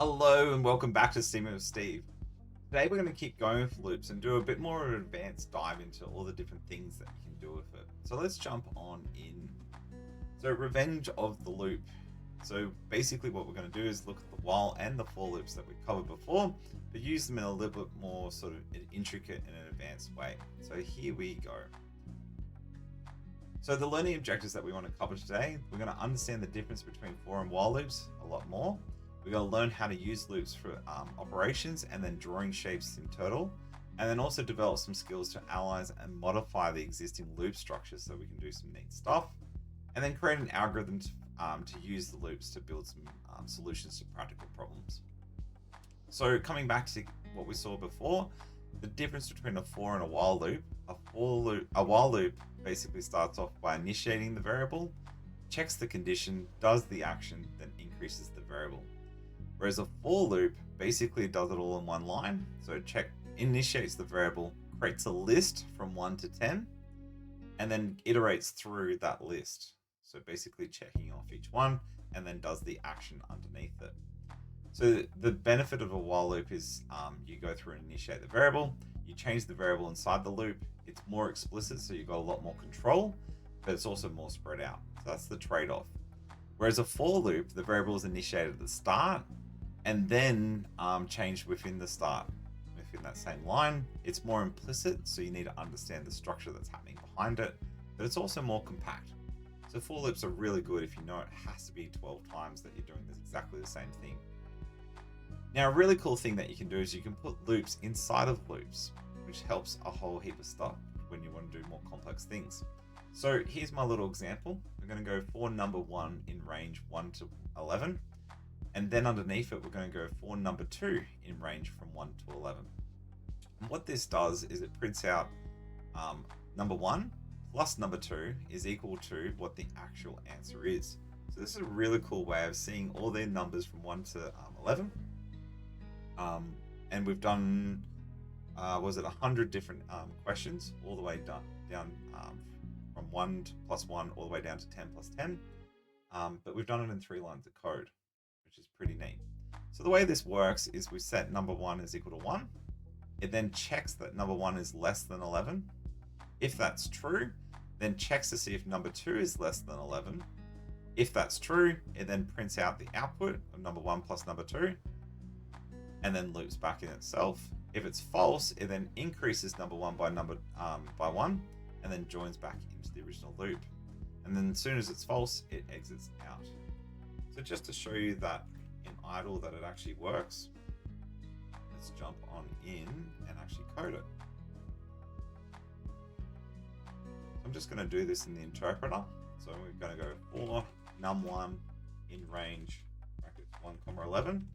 Hello and welcome back to Steaming with Steve. Today we're going to keep going with loops and do a bit more of an advanced dive into all the different things that you can do with it. So let's jump on in. So Revenge of the Loop. So basically what we're going to do is look at the while and the for loops that we covered before, but use them in a little bit more sort of an intricate and an advanced way. So here we go. So the learning objectives that we want to cover today, we're going to understand the difference between for and while loops a lot more. We're going to learn how to use loops for operations and then drawing shapes in Turtle, and then also develop some skills to analyze and modify the existing loop structures so we can do some neat stuff, and then create an algorithm to use the loops to build some solutions to practical problems. So coming back to what we saw before, the difference between a for and a while loop, a while loop basically starts off by initiating the variable, checks the condition, does the action, then increases the variable. Whereas a for loop basically does it all in one line. So initiates the variable, creates a list from 1 to 10, and then iterates through that list. So basically checking off each one and then does the action underneath it. So the benefit of a while loop is you go through and initiate the variable, you change the variable inside the loop, it's more explicit, so you've got a lot more control, but it's also more spread out. So that's the trade-off. Whereas a for loop, the variable is initiated at the start and then changed within the start, within that same line. It's more implicit, so you need to understand the structure that's happening behind it, but it's also more compact. So for loops are really good if you know it has to be 12 times that you're doing this exactly the same thing. Now, a really cool thing that you can do is you can put loops inside of loops, which helps a whole heap of stuff when you want to do more complex things. So here's my little example. We're going to go for number 1 in range 1 to 11. And then underneath it, we're going to go for number 2 in range from 1 to 11. And what this does is it prints out number 1 plus number 2 is equal to what the actual answer is. So this is a really cool way of seeing all their numbers from 1 to 11. And we've done, was it 100 different questions all the way down from 1 plus 1 all the way down to 10 plus 10. But we've done it in 3 lines of code, which is pretty neat. So the way this works is we set number 1 is equal to 1. It then checks that number 1 is less than 11. If that's true, then checks to see if number 2 is less than 11. If that's true, it then prints out the output of number 1 plus number 2, and then loops back in itself. If it's false, it then increases number 1 by 1, and then joins back into the original loop. And then as soon as it's false, it exits out. So just to show you that in idle that it actually works, let's jump on in and actually code it. So I'm just going to do this in the interpreter. So we're going to go for num1 in range brackets 1, 11.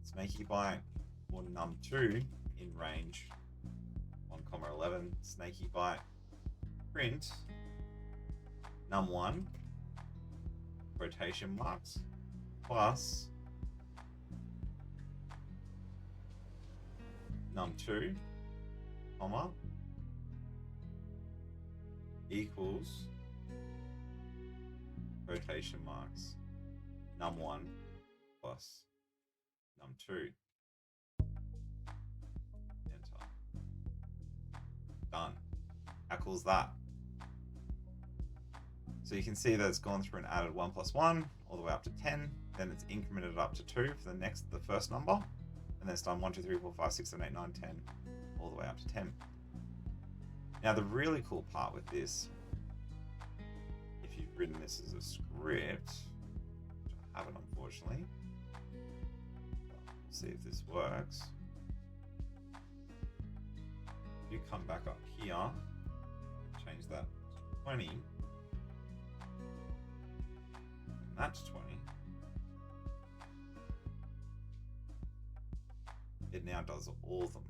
Snaky byte for num2 in range 1, 11. Snaky byte print num1 quotation marks plus num2 comma equals quotation marks num1 plus num2. Enter. Done. How cool is that? So you can see that it's gone through and added 1 plus 1 all the way up to 10. Then it's incremented up to 2 for the first number. And then it's done 1, 2, 3, 4, 5, 6, 7, 8, 9, 10, all the way up to 10. Now the really cool part with this, if you've written this as a script, which I haven't unfortunately, see if this works. If you come back up here, change that to 20, and that's 20. It now does all of them,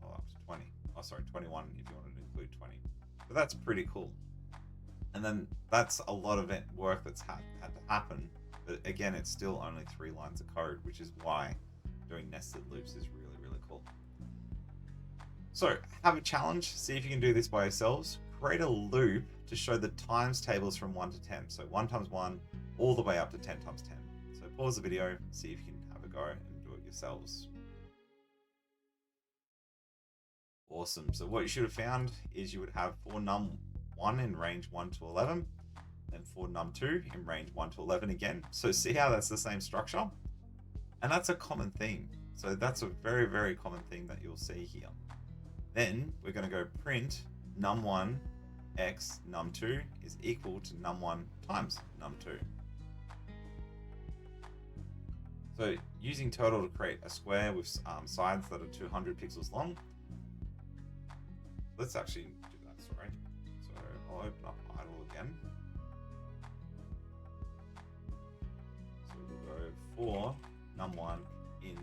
up to 20. Oh, sorry, 21 if you wanted to include 20. But that's pretty cool. And then that's a lot of work that's had to happen. But again, it's still only 3 lines of code, which is why doing nested loops is really, really cool. So have a challenge, see if you can do this by yourselves. Create a loop to show the times tables from 1 to 10. So 1 times 1 all the way up to 10 times 10. So pause the video, see if you can have a go and do it yourselves. Awesome. So what you should have found is you would have for num1 in range 1 to 11, then for num2 in range 1 to 11 again. So see how that's the same structure? And that's a common theme. So that's a very, very common thing that you'll see here. Then we're going to go print num1 x num2 is equal to num1 times num2. So using total to create a square with sides that are 200 pixels long. Let's actually do that, sorry. So I'll open up idle again. So we'll go for num1 in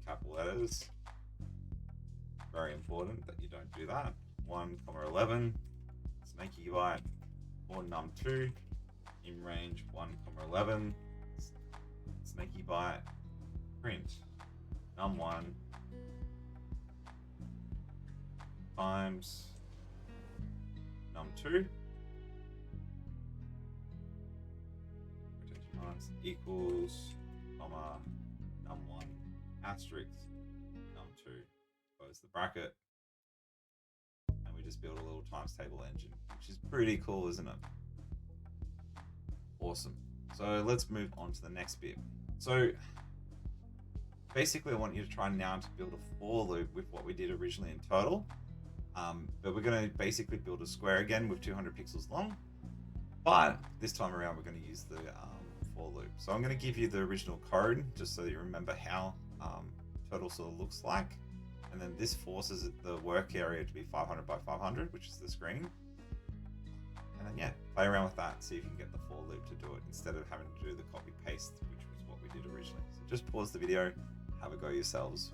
capital letters. Very important that you don't do that. 1, 11, snaky byte, or num2 in range 1, 11, snaky byte, print num1 times num2 equals comma num1 asterisk num2, close the bracket, and we just build a little times table engine, which is pretty cool, isn't it? Awesome. So let's move on to the next bit. So basically I want you to try now to build a for loop with what we did originally in total, but we're going to basically build a square again with 200 pixels long, but this time around we're going to use the for loop. So I'm going to give you the original code just so you remember how total sort of looks like, and then this forces the work area to be 500 by 500, which is the screen, and then yeah, play around with that, see if you can get the for loop to do it instead of having to do the copy paste, which was what we did originally. So just pause the video, have a go yourselves.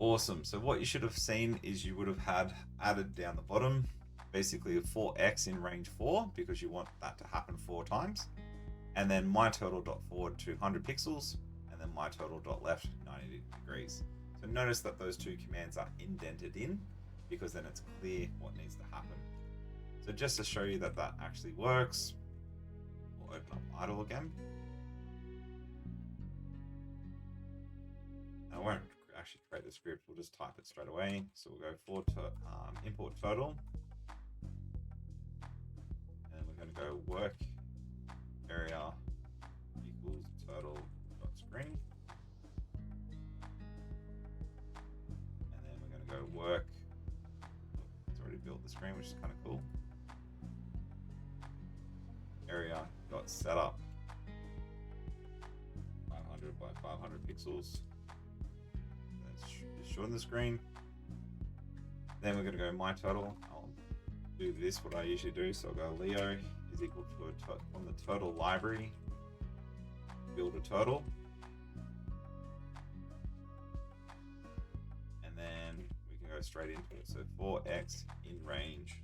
Awesome. So what you should have seen is you would have had added down the bottom basically a 4x in range 4 because you want that to happen 4 times, and then my total.forward 200 pixels, and then my total.left 90 degrees. So notice that those two commands are indented in because then it's clear what needs to happen. So just to show you that that actually works, we'll open up idle again. I won't actually create the script, we'll just type it straight away. So we'll go for import total, and then we're going to go work area equals total dot screen, and then we're going to go work. It's already built the screen, which is kind of cool. Area dot setup 500 by 500 pixels. Just shorten the screen. Then we're going to go my total. I'll do this what I usually do. So I'll go Leo is equal to from the total library, build a total, and then we can go straight into it. So 4x in range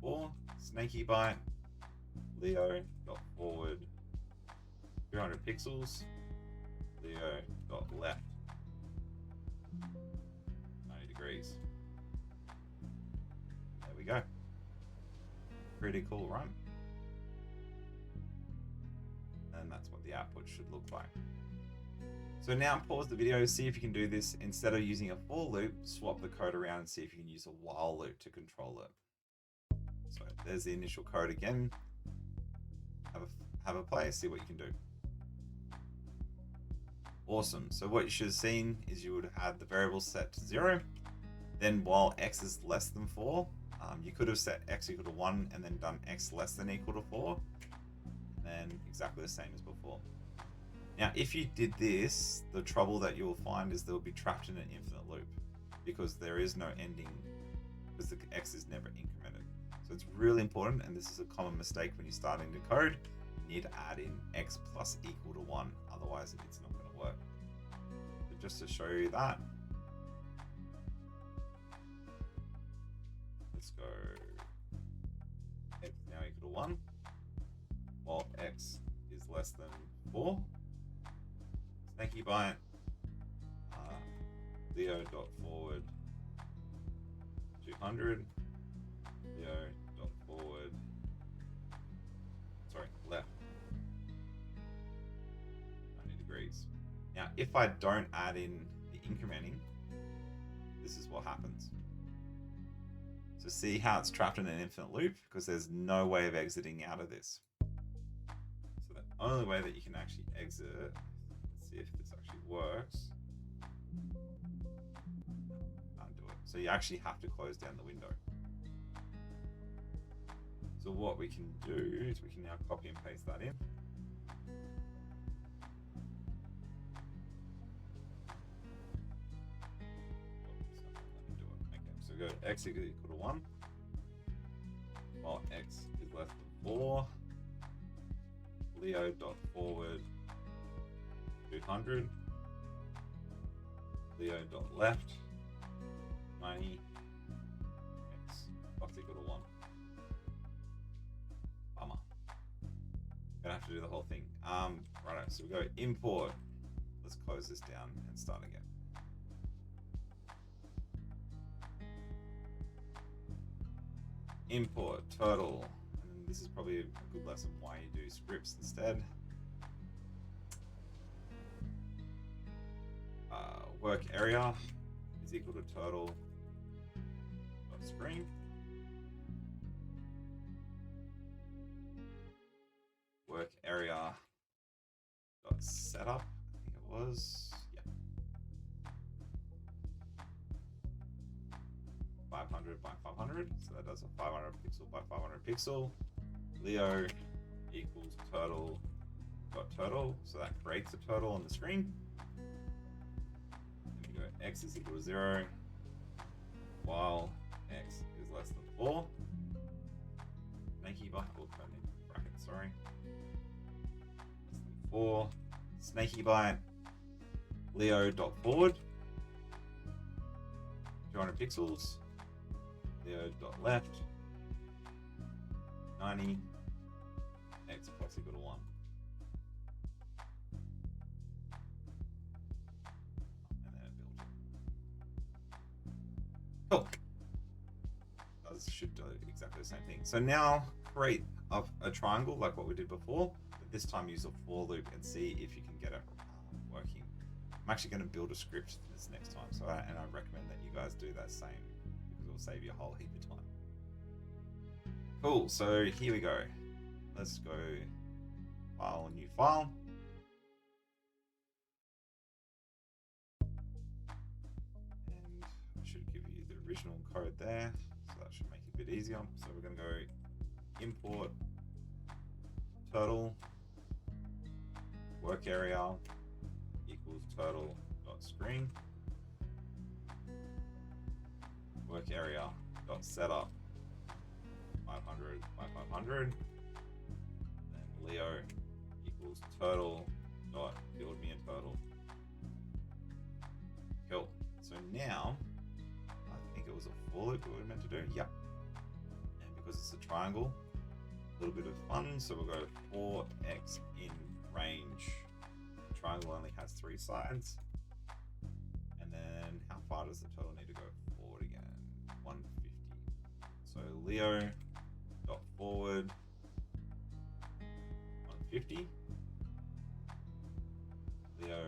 4, snaky byte, Leo dot forward 200 pixels, Leo dot left 90 degrees. There we go. Pretty cool, right? And that's what the output should look like. So now pause the video, see if you can do this. Instead of using a for loop, swap the code around and see if you can use a while loop to control it. So there's the initial code again. Have a play, see what you can do. Awesome. So what you should have seen is you would have had the variable set to 0. Then while x is less than 4, you could have set x equal to 1 and then done x less than equal to 4. And then exactly the same as before. Now, if you did this, the trouble that you'll find is they'll be trapped in an infinite loop because there is no ending, because the x is never incremented. So it's really important, and this is a common mistake when you're starting to code. You need to add in x plus equal to 1, otherwise it's not going to work. So just to show you that, let's go x now equal to 1, while x is less than 4. Snaky byte, Leo dot forward 200, Leo dot forward if I don't add in the incrementing, this is what happens. So see how it's trapped in an infinite loop? Because there's no way of exiting out of this. So the only way that you can actually exit, let's see if this actually works. Can't do it. So you actually have to close down the window. So what we can do is we can now copy and paste that in. So go to x equal to 1, while x is less than 4. Leo.forward 200. Leo.left 90. X equal to 1. Bummer. Gonna have to do the whole thing. Righto, so we go import. Let's close this down and start again. Import turtle, and this is probably a good lesson why you do scripts instead. Work area is equal to turtle dot screen. Work area dot setup, I think it was, yeah. 500 by 500, so that does a 500 pixel by 500 pixel. Leo equals turtle dot turtle, so that creates a turtle on the screen. Then we go x is equal to 0, while x is less than 4. Snaky byte, oh, I need bracket, sorry. Less than 4. Snaky byte. Leo dot forward 200 pixels. Leo dot left 90. X plus equal to 1. And then it built it. Cool. Those should do exactly the same thing. So now create a triangle like what we did before, but this time use a for loop and see if you can get it working. I'm actually going to build a script for this next time, so I recommend that you guys do that same, because it'll save you a whole heap of time. Cool, so here we go. Let's go file, new file. And I should give you the original code there, so that should make it a bit easier. So we're going to go import turtle work area equals turtle dot screen work area dot setup 500 by 500. Then Leo equals turtle dot build me a turtle. Cool. So now I think it was a for loop we were meant to do. Yep. And because it's a triangle, a little bit of fun. So we'll go 4x in range. The triangle only has 3 sides. And then how far does the turtle need to go forward again? 150. So Leo dot forward 150. Leo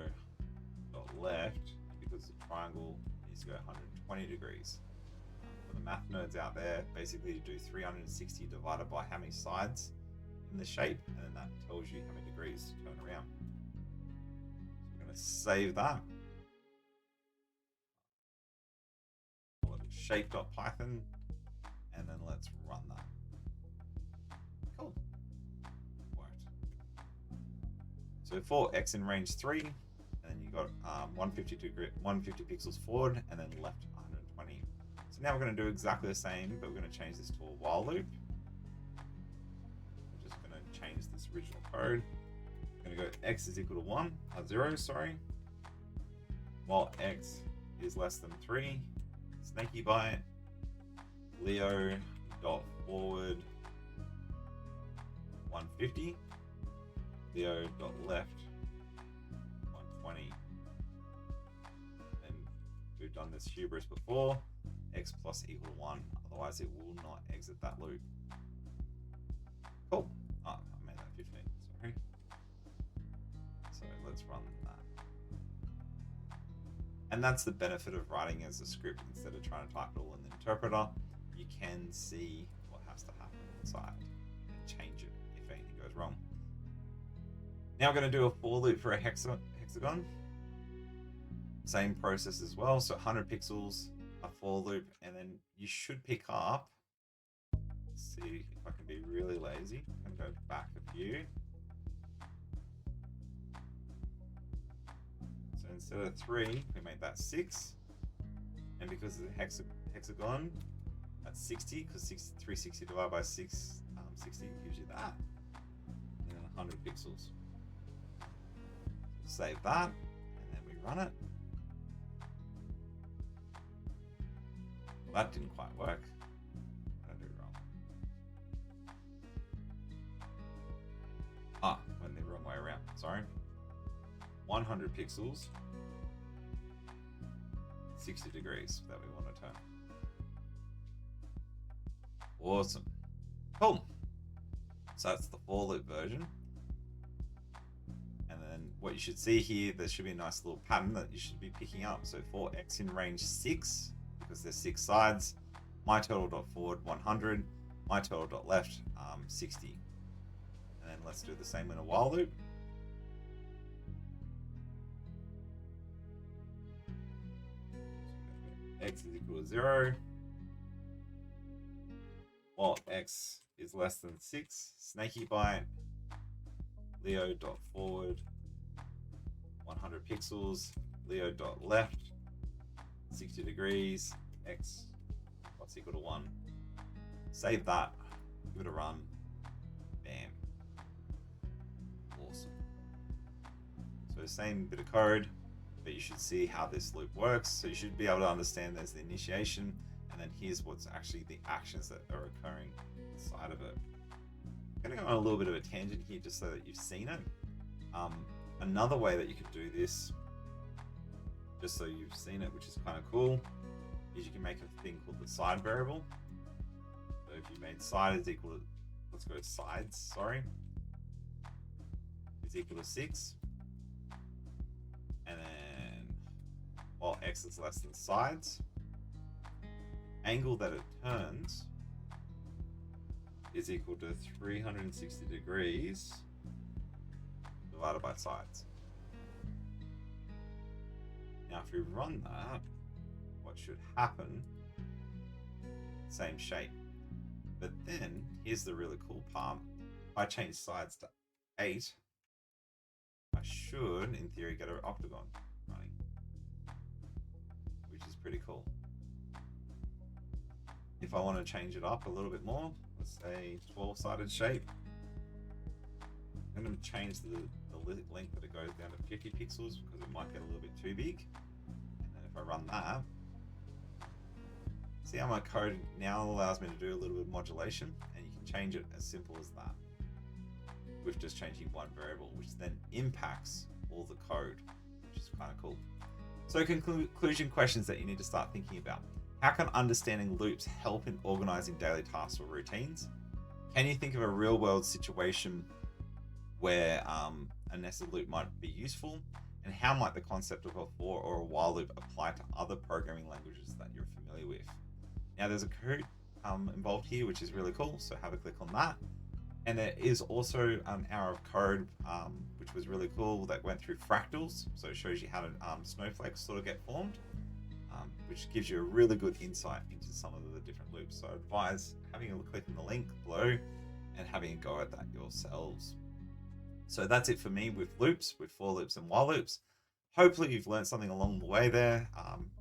dot left, because the triangle needs to go 120 degrees. For the math nerds out there, basically you do 360 divided by how many sides in the shape, and then that tells you how many degrees to turn around. So we're going to save that. Call it shape.python, and then let's run that. Cool. Worked. So for x in range 3, and then you got 150 pixels forward, and then left 120. So now we're going to do exactly the same, but we're going to change this to a while loop. We're just going to change this original code. We're going to go x is equal to 0, sorry. While x is less than 3, snaky byte, Leo dot forward 150, Leo dot left 120. And we've done this hubris before. X plus equal to 1, otherwise it will not exit that loop. Cool. Oh, I made that 15, sorry. So let's run that. And that's the benefit of writing as a script instead of trying to type it all in the interpreter. You can see what has to happen inside and change it if anything goes wrong. Now we're going to do a for loop for a hexagon. Same process as well. So 100 pixels, a for loop, and then you should pick up. Let's see if I can be really lazy. I'm going to go back a few. So instead of 3, we made that 6. And because of the hexagon, that's 60, because 360 divided by 6, 60 gives you that. And then 100 pixels. Save that, and then we run it. Well, that didn't quite work. What did I do wrong? Went the wrong way around. Sorry. 100 pixels, 60 degrees that we want to turn. Awesome. Cool. So that's the for loop version. And then what you should see here, there should be a nice little pattern that you should be picking up. So for X in range 6, because there's 6 sides, my total.forward 100, my total.left 60. And then let's do the same in a while loop. X is equal to 0. While X is less than 6, snaky bite, Leo.forward, 100 pixels, Leo.left, 60 degrees, X, what's equal to 1. Save that, give it a run, bam. Awesome. So same bit of code, but you should see how this loop works. So you should be able to understand there's the initiation, and then here's what's actually the actions that are occurring inside of it. I'm going to go on a little bit of a tangent here just so that you've seen it. Another way that you could do this, just so you've seen it, which is kind of cool, is you can make a thing called the side variable. So if you made side is equal to, let's go sides, sorry, is equal to 6. And then while X is less than sides, angle that it turns is equal to 360 degrees divided by sides. Now if we run that, what should happen, same shape. But then here's the really cool part. If I change sides to 8, I should, in theory, get an octagon running, which is pretty cool. If I want to change it up a little bit more, let's say 12-sided shape, I'm going to change the length that it goes down to 50 pixels because it might get a little bit too big. And then if I run that, see how my code now allows me to do a little bit of modulation, and you can change it as simple as that with just changing one variable, which then impacts all the code, which is kind of cool. So conclusion questions that you need to start thinking about. How can understanding loops help in organizing daily tasks or routines? Can you think of a real world situation where a nested loop might be useful? And how might the concept of a for or a while loop apply to other programming languages that you're familiar with? Now there's a code involved here, which is really cool. So have a click on that. And there is also an hour of code, which was really cool, that went through fractals. So it shows you how to snowflakes sort of get formed, which gives you a really good insight into some of the different loops. So I advise having a click on the link below and having a go at that yourselves. So that's it for me with loops, with for loops and while loops. Hopefully you've learned something along the way there.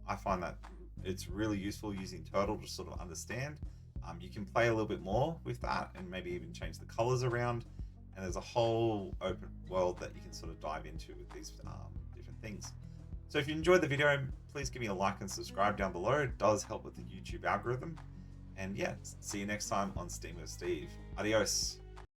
I find that it's really useful using Turtle to sort of understand. You can play a little bit more with that and maybe even change the colors around. And there's a whole open world that you can sort of dive into with these different things. So if you enjoyed the video, please give me a like and subscribe down below. It does help with the YouTube algorithm. And yeah, see you next time on Steam with Steve. Adios.